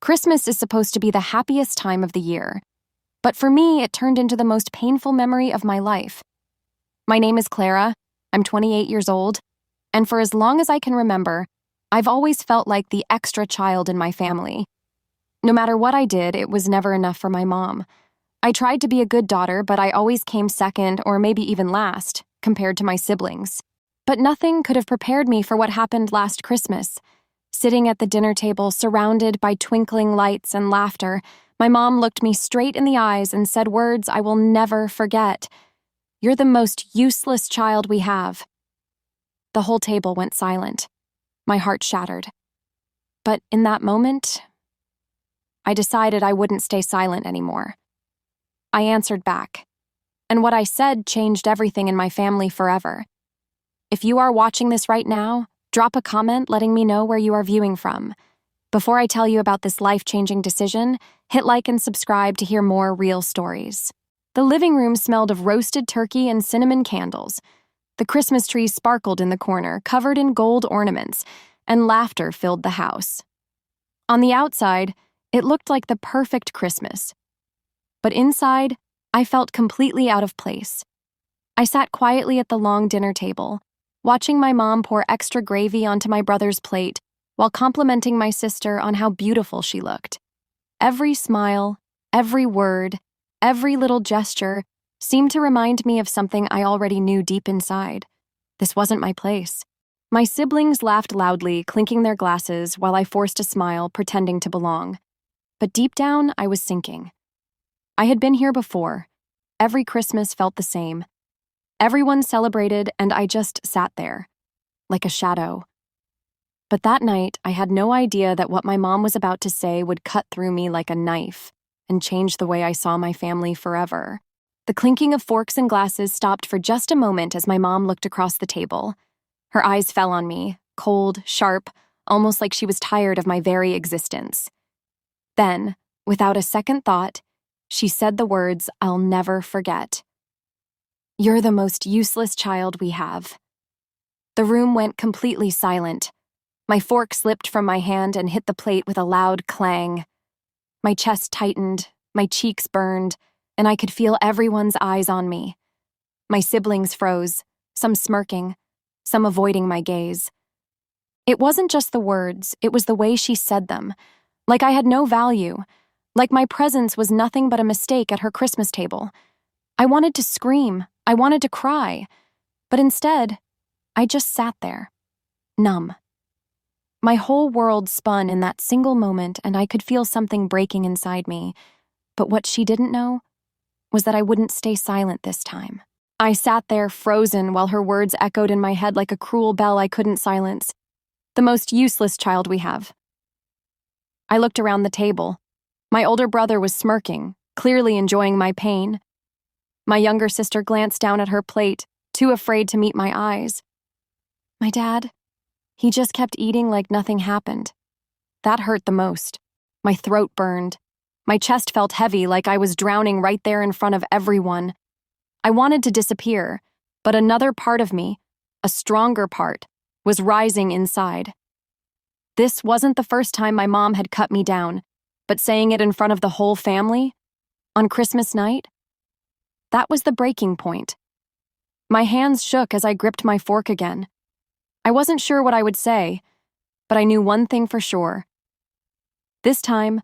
Christmas is supposed to be the happiest time of the year, but for me, it turned into the most painful memory of my life. My name is Clara, I'm 28 years old, and for as long as I can remember, I've always felt like the extra child in my family. No matter what I did, it was never enough for my mom. I tried to be a good daughter, but I always came second or maybe even last, compared to my siblings. But nothing could have prepared me for what happened last Christmas. Sitting at the dinner table, surrounded by twinkling lights and laughter, my mom looked me straight in the eyes and said words I will never forget. "You're the most useless child we have." The whole table went silent. My heart shattered. But in that moment, I decided I wouldn't stay silent anymore. I answered back, and what I said changed everything in my family forever. If you are watching this right now, drop a comment letting me know where you are viewing from. Before I tell you about this life-changing decision, hit like and subscribe to hear more real stories. The living room smelled of roasted turkey and cinnamon candles. The Christmas tree sparkled in the corner, covered in gold ornaments, and laughter filled the house. On the outside, it looked like the perfect Christmas. But inside, I felt completely out of place. I sat quietly at the long dinner table, watching my mom pour extra gravy onto my brother's plate while complimenting my sister on how beautiful she looked. Every smile, every word, every little gesture seemed to remind me of something I already knew deep inside. This wasn't my place. My siblings laughed loudly, clinking their glasses while I forced a smile, pretending to belong. But deep down, I was sinking. I had been here before. Every Christmas felt the same. Everyone celebrated, and I just sat there, like a shadow. But that night, I had no idea that what my mom was about to say would cut through me like a knife and change the way I saw my family forever. The clinking of forks and glasses stopped for just a moment as my mom looked across the table. Her eyes fell on me, cold, sharp, almost like she was tired of my very existence. Then, without a second thought, she said the words I'll never forget. "You're the most useless child we have." The room went completely silent. My fork slipped from my hand and hit the plate with a loud clang. My chest tightened, my cheeks burned, and I could feel everyone's eyes on me. My siblings froze, some smirking, some avoiding my gaze. It wasn't just the words, it was the way she said them, like I had no value, like my presence was nothing but a mistake at her Christmas table. I wanted to scream, I wanted to cry, but instead, I just sat there, numb. My whole world spun in that single moment, and I could feel something breaking inside me, but what she didn't know was that I wouldn't stay silent this time. I sat there frozen while her words echoed in my head like a cruel bell I couldn't silence. "The most useless child we have." I looked around the table. My older brother was smirking, clearly enjoying my pain. My younger sister glanced down at her plate, too afraid to meet my eyes. My dad, he just kept eating like nothing happened. That hurt the most. My throat burned. My chest felt heavy, like I was drowning right there in front of everyone. I wanted to disappear, but another part of me, a stronger part, was rising inside. This wasn't the first time my mom had cut me down, but saying it in front of the whole family, on Christmas night, that was the breaking point. My hands shook as I gripped my fork again. I wasn't sure what I would say, but I knew one thing for sure. This time,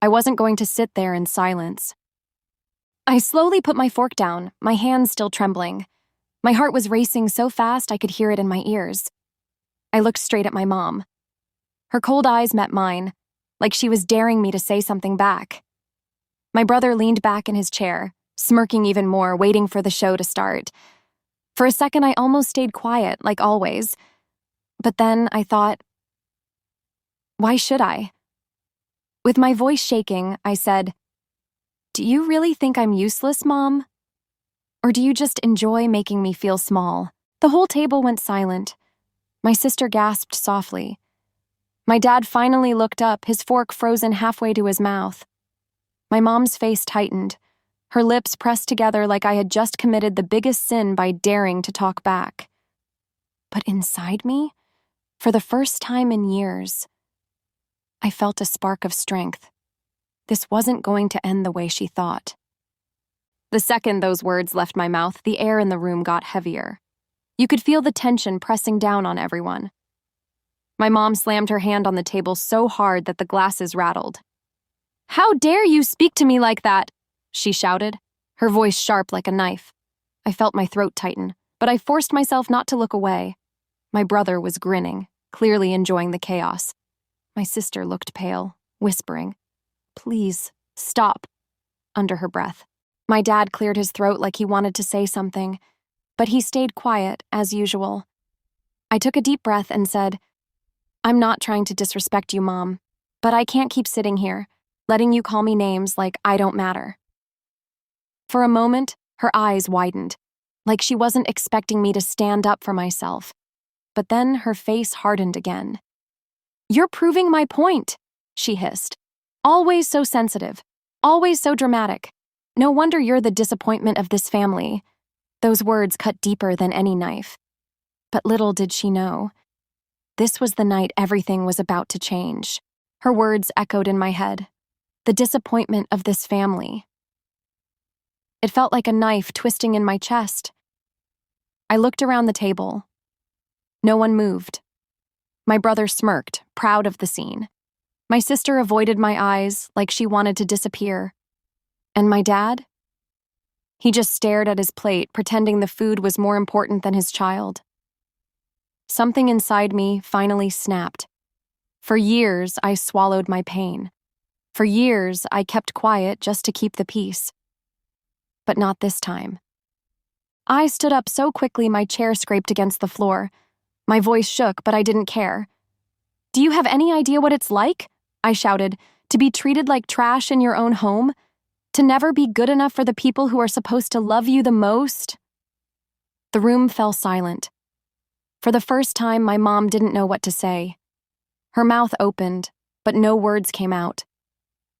I wasn't going to sit there in silence. I slowly put my fork down, my hands still trembling. My heart was racing so fast I could hear it in my ears. I looked straight at my mom. Her cold eyes met mine, like she was daring me to say something back. My brother leaned back in his chair, smirking even more, waiting for the show to start. For a second, I almost stayed quiet, like always. But then I thought, why should I? With my voice shaking, I said, "Do you really think I'm useless, Mom? Or do you just enjoy making me feel small?" The whole table went silent. My sister gasped softly. My dad finally looked up, his fork frozen halfway to his mouth. My mom's face tightened, her lips pressed together like I had just committed the biggest sin by daring to talk back. But inside me, for the first time in years, I felt a spark of strength. This wasn't going to end the way she thought. The second those words left my mouth, the air in the room got heavier. You could feel the tension pressing down on everyone. My mom slammed her hand on the table so hard that the glasses rattled. "How dare you speak to me like that?" she shouted, her voice sharp like a knife. I felt my throat tighten, but I forced myself not to look away. My brother was grinning, clearly enjoying the chaos. My sister looked pale, whispering, "Please, stop," under her breath. My dad cleared his throat like he wanted to say something, but he stayed quiet, as usual. I took a deep breath and said, "I'm not trying to disrespect you, Mom, but I can't keep sitting here, letting you call me names like I don't matter." For a moment, her eyes widened, like she wasn't expecting me to stand up for myself. But then her face hardened again. "You're proving my point," she hissed. "Always so sensitive, always so dramatic. No wonder you're the disappointment of this family." Those words cut deeper than any knife. But little did she know, this was the night everything was about to change. Her words echoed in my head. The disappointment of this family. It felt like a knife twisting in my chest. I looked around the table. No one moved. My brother smirked, proud of the scene. My sister avoided my eyes like she wanted to disappear. And my dad? He just stared at his plate, pretending the food was more important than his child. Something inside me finally snapped. For years, I swallowed my pain. For years, I kept quiet just to keep the peace. But not this time. I stood up so quickly my chair scraped against the floor. My voice shook, but I didn't care. "Do you have any idea what it's like?" I shouted, "to be treated like trash in your own home? To never be good enough for the people who are supposed to love you the most?" The room fell silent. For the first time, my mom didn't know what to say. Her mouth opened, but no words came out.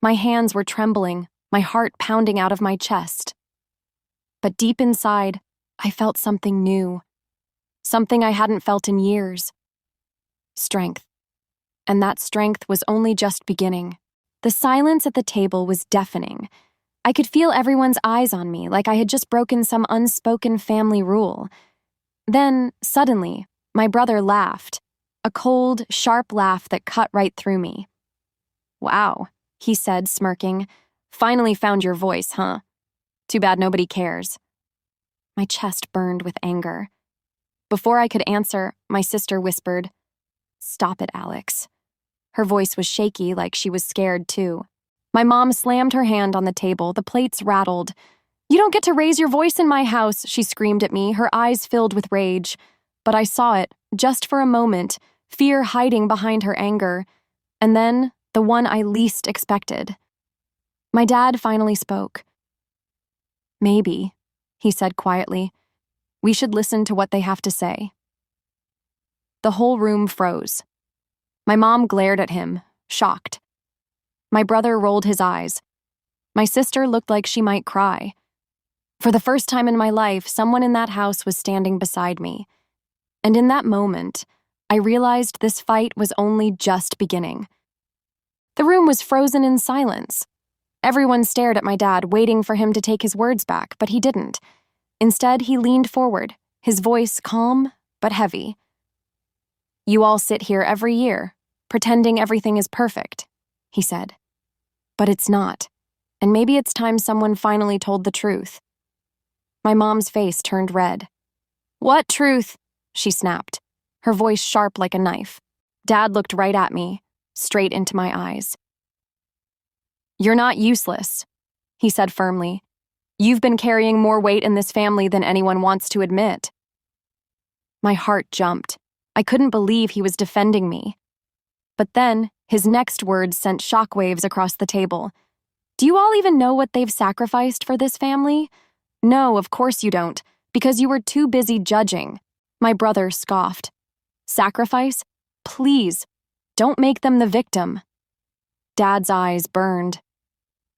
My hands were trembling, my heart pounding out of my chest. But deep inside, I felt something new. Something I hadn't felt in years. Strength. And that strength was only just beginning. The silence at the table was deafening. I could feel everyone's eyes on me, like I had just broken some unspoken family rule. Then, suddenly, my brother laughed. A cold, sharp laugh that cut right through me. "Wow," he said, smirking. "Finally found your voice, huh? Too bad nobody cares." My chest burned with anger. Before I could answer, my sister whispered, "Stop it, Alex." Her voice was shaky, like she was scared too. My mom slammed her hand on the table, the plates rattled. "You don't get to raise your voice in my house," she screamed at me, her eyes filled with rage. But I saw it, just for a moment, fear hiding behind her anger, and then the one I least expected. My dad finally spoke. "Maybe," he said quietly, "we should listen to what they have to say." The whole room froze. My mom glared at him, shocked. My brother rolled his eyes. My sister looked like she might cry. For the first time in my life, someone in that house was standing beside me. And in that moment, I realized this fight was only just beginning. The room was frozen in silence. Everyone stared at my dad, waiting for him to take his words back, but he didn't. Instead, he leaned forward, his voice calm but heavy. "You all sit here every year, pretending everything is perfect," he said. "But it's not, and maybe it's time someone finally told the truth." My mom's face turned red. "What truth?" she snapped, her voice sharp like a knife. Dad looked right at me, straight into my eyes. "You're not useless," he said firmly. "You've been carrying more weight in this family than anyone wants to admit." My heart jumped. I couldn't believe he was defending me. But then, his next words sent shockwaves across the table. "Do you all even know what they've sacrificed for this family?" "No, of course you don't, because you were too busy judging." My brother scoffed. "Sacrifice? Please, don't make them the victim." Dad's eyes burned.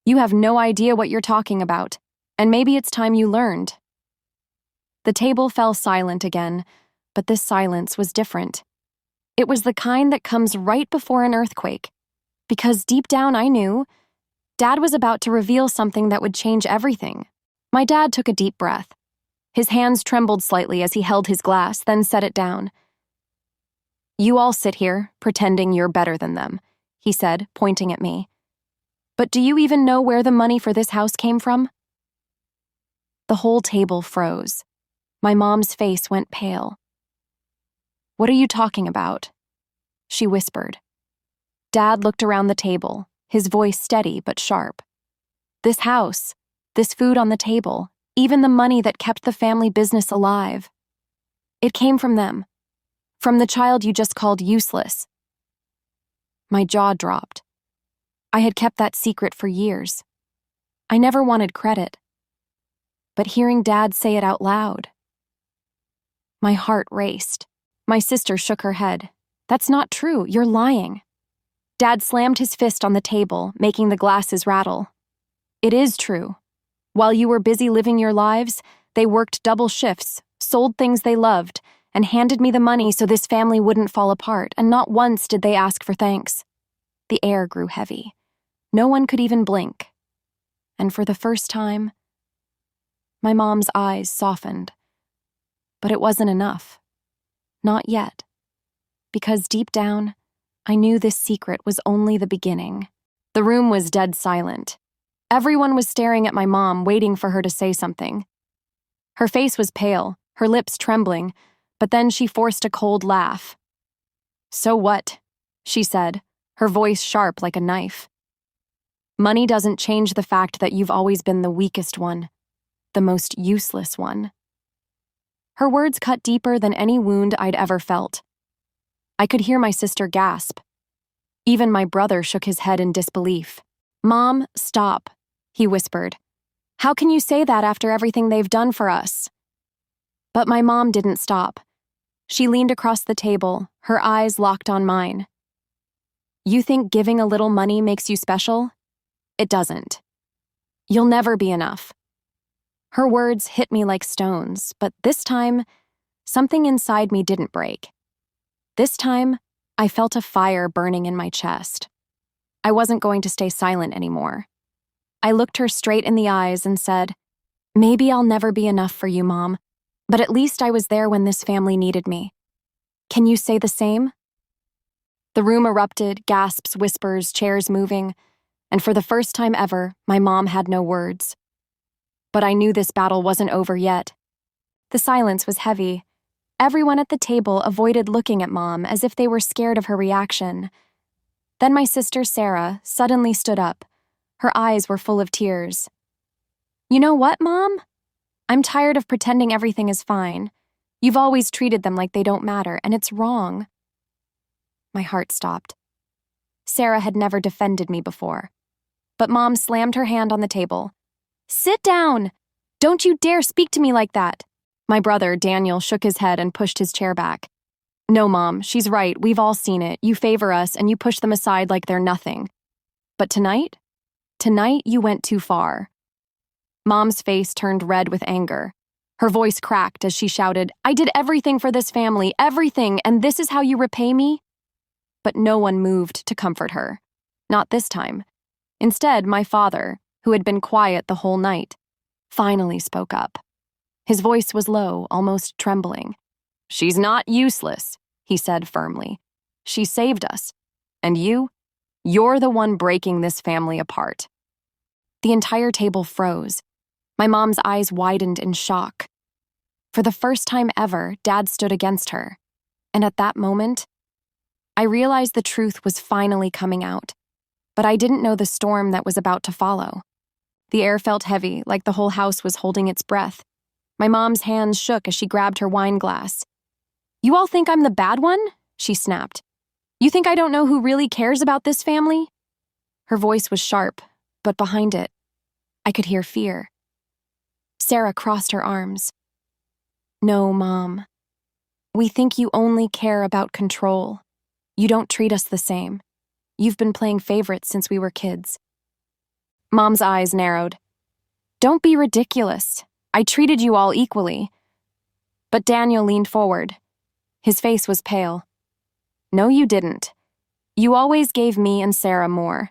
"You have no idea what you're talking about, and maybe it's time you learned." The table fell silent again, but this silence was different. It was the kind that comes right before an earthquake. Because deep down I knew Dad was about to reveal something that would change everything. My dad took a deep breath. His hands trembled slightly as he held his glass, then set it down. "You all sit here, pretending you're better than them," he said, pointing at me. "But do you even know where the money for this house came from?" The whole table froze. My mom's face went pale. "What are you talking about?" she whispered. Dad looked around the table, his voice steady but sharp. "This house, this food on the table, even the money that kept the family business alive. It came from them. From the child you just called useless." My jaw dropped. I had kept that secret for years. I never wanted credit. But hearing Dad say it out loud, my heart raced. My sister shook her head. "That's not true. You're lying." Dad slammed his fist on the table, making the glasses rattle. "It is true. While you were busy living your lives, they worked double shifts, sold things they loved, and handed me the money so this family wouldn't fall apart, and not once did they ask for thanks." The air grew heavy. No one could even blink. And for the first time, my mom's eyes softened. But it wasn't enough. Not yet. Because deep down, I knew this secret was only the beginning. The room was dead silent. Everyone was staring at my mom, waiting for her to say something. Her face was pale, her lips trembling, but then she forced a cold laugh. "So what?" she said, her voice sharp like a knife. "Money doesn't change the fact that you've always been the weakest one, the most useless one." Her words cut deeper than any wound I'd ever felt. I could hear my sister gasp. Even my brother shook his head in disbelief. "Mom, stop," he whispered. "How can you say that after everything they've done for us?" But my mom didn't stop. She leaned across the table, her eyes locked on mine. "You think giving a little money makes you special? It doesn't. You'll never be enough." Her words hit me like stones, but this time, something inside me didn't break. This time, I felt a fire burning in my chest. I wasn't going to stay silent anymore. I looked her straight in the eyes and said, "Maybe I'll never be enough for you, Mom, but at least I was there when this family needed me. Can you say the same?" The room erupted, gasps, whispers, chairs moving, and for the first time ever, my mom had no words. But I knew this battle wasn't over yet. The silence was heavy. Everyone at the table avoided looking at Mom as if they were scared of her reaction. Then my sister Sarah suddenly stood up. Her eyes were full of tears. "You know what, Mom? I'm tired of pretending everything is fine. You've always treated them like they don't matter, and it's wrong." My heart stopped. Sarah had never defended me before. But Mom slammed her hand on the table. "Sit down! Don't you dare speak to me like that!" My brother, Daniel, shook his head and pushed his chair back. "No, Mom, she's right. We've all seen it. You favor us, and you push them aside like they're nothing. But tonight you went too far." Mom's face turned red with anger. Her voice cracked as she shouted, "I did everything for this family, everything, and this is how you repay me?" But no one moved to comfort her. Not this time. Instead, my father, who had been quiet the whole night, finally spoke up. His voice was low, almost trembling. "She's not useless," he said firmly. "She saved us. And you're the one breaking this family apart." The entire table froze. My mom's eyes widened in shock. For the first time ever, Dad stood against her. And at that moment, I realized the truth was finally coming out. But I didn't know the storm that was about to follow. The air felt heavy, like the whole house was holding its breath. My mom's hands shook as she grabbed her wine glass. "You all think I'm the bad one?" she snapped. "You think I don't know who really cares about this family?" Her voice was sharp, but behind it, I could hear fear. Sarah crossed her arms. "No, Mom. We think you only care about control. You don't treat us the same. You've been playing favorites since we were kids." Mom's eyes narrowed. "Don't be ridiculous. I treated you all equally." But Daniel leaned forward. His face was pale. "No, you didn't. You always gave me and Sarah more.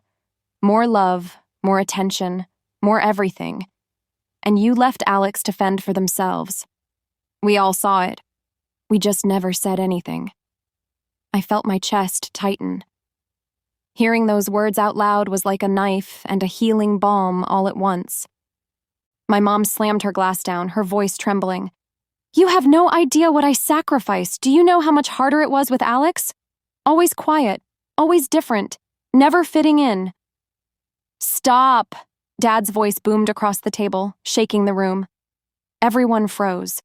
More love, more attention, more everything. And you left Alex to fend for themselves. We all saw it. We just never said anything. I felt my chest tighten. Hearing those words out loud was like a knife and a healing balm all at once. My mom slammed her glass down, her voice trembling. You have no idea what I sacrificed. Do you know how much harder it was with Alex? Always quiet, always different, never fitting in. Stop! Dad's voice boomed across the table, shaking the room. Everyone froze.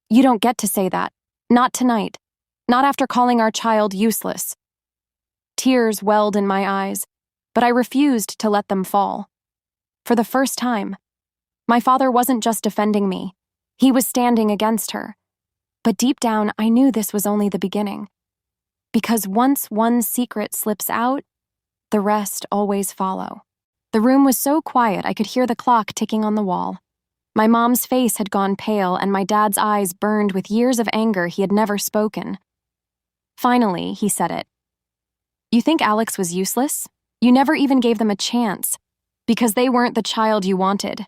You don't get to say that. Not tonight. Not after calling our child useless. Tears welled in my eyes, but I refused to let them fall. For the first time, my father wasn't just defending me. He was standing against her. But deep down, I knew this was only the beginning. Because once one secret slips out, the rest always follow. The room was so quiet I could hear the clock ticking on the wall. My mom's face had gone pale and my dad's eyes burned with years of anger he had never spoken. Finally, he said it. You think Alex was useless? You never even gave them a chance, because they weren't the child you wanted.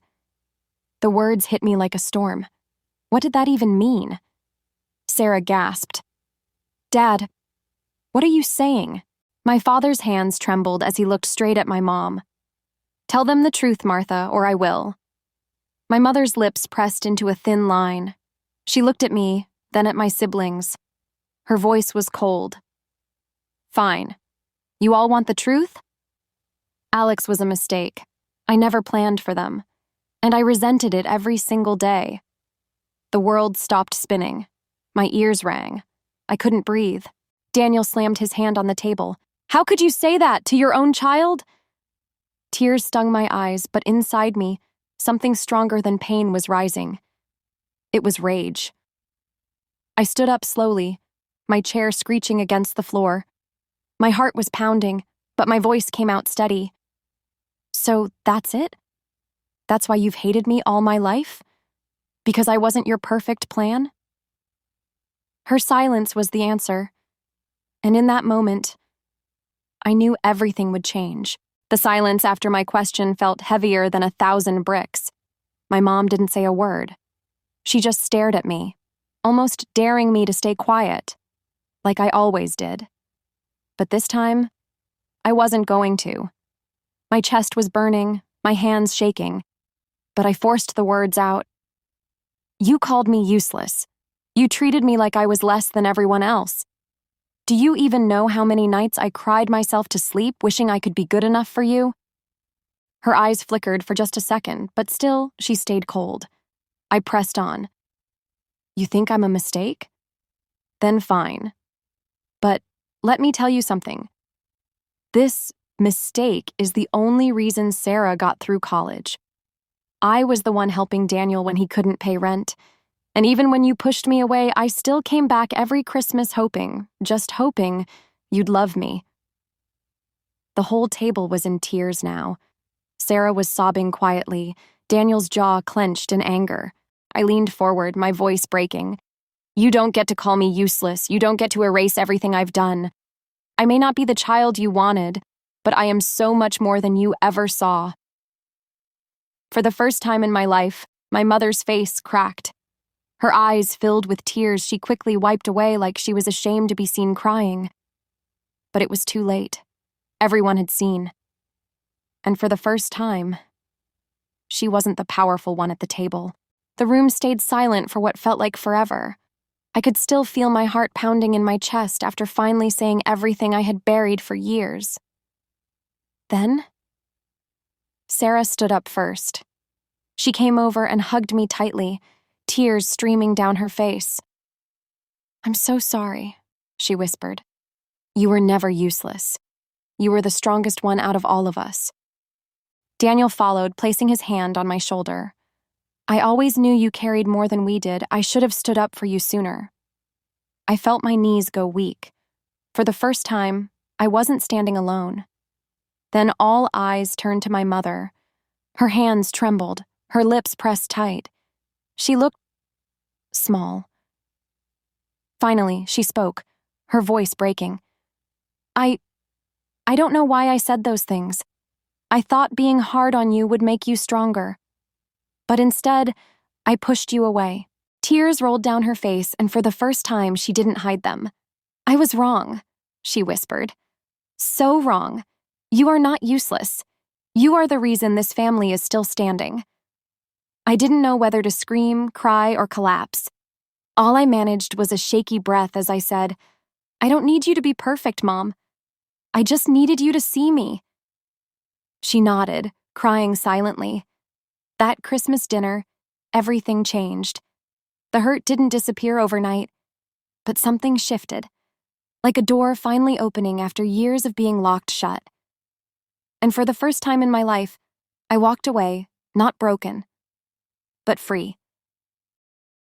The words hit me like a storm. What did that even mean? Sarah gasped. Dad, what are you saying? My father's hands trembled as he looked straight at my mom. Tell them the truth, Martha, or I will. My mother's lips pressed into a thin line. She looked at me, then at my siblings. Her voice was cold. Fine. You all want the truth? Alex was a mistake. I never planned for them, and I resented it every single day. The world stopped spinning. My ears rang. I couldn't breathe. Daniel slammed his hand on the table. How could you say that to your own child? Tears stung my eyes, but inside me, something stronger than pain was rising. It was rage. I stood up slowly, my chair screeching against the floor. My heart was pounding, but my voice came out steady. So that's it? That's why you've hated me all my life? Because I wasn't your perfect plan? Her silence was the answer. And in that moment, I knew everything would change. The silence after my question felt heavier than 1,000 bricks. My mom didn't say a word. She just stared at me, almost daring me to stay quiet, like I always did. But this time, I wasn't going to. My chest was burning, my hands shaking, but I forced the words out. You called me useless. You treated me like I was less than everyone else. Do you even know how many nights I cried myself to sleep wishing I could be good enough for you? Her eyes flickered for just a second, but still, she stayed cold. I pressed on. You think I'm a mistake? Then fine. But let me tell you something. This mistake is the only reason Sarah got through college. I was the one helping Daniel when he couldn't pay rent. And even when you pushed me away, I still came back every Christmas hoping, just hoping, you'd love me. The whole table was in tears now. Sarah was sobbing quietly, Daniel's jaw clenched in anger. I leaned forward, my voice breaking. You don't get to call me useless. You don't get to erase everything I've done. I may not be the child you wanted, but I am so much more than you ever saw. For the first time in my life, my mother's face cracked. Her eyes filled with tears she quickly wiped away like she was ashamed to be seen crying. But it was too late. Everyone had seen. And for the first time, she wasn't the powerful one at the table. The room stayed silent for what felt like forever. I could still feel my heart pounding in my chest after finally saying everything I had buried for years. Then, Sarah stood up first. She came over and hugged me tightly, tears streaming down her face. I'm so sorry, she whispered. You were never useless. You were the strongest one out of all of us. Daniel followed, placing his hand on my shoulder. I always knew you carried more than we did. I should have stood up for you sooner. I felt my knees go weak. For the first time, I wasn't standing alone. Then all eyes turned to my mother. Her hands trembled, her lips pressed tight. She looked small. Finally, she spoke, her voice breaking. I don't know why I said those things. I thought being hard on you would make you stronger. But instead, I pushed you away. Tears rolled down her face, and for the first time, she didn't hide them. I was wrong, she whispered. So wrong. You are not useless. You are the reason this family is still standing. I didn't know whether to scream, cry, or collapse. All I managed was a shaky breath as I said, I don't need you to be perfect, Mom. I just needed you to see me. She nodded, crying silently. That Christmas dinner, everything changed. The hurt didn't disappear overnight, but something shifted, like a door finally opening after years of being locked shut. And for the first time in my life, I walked away, not broken, but free.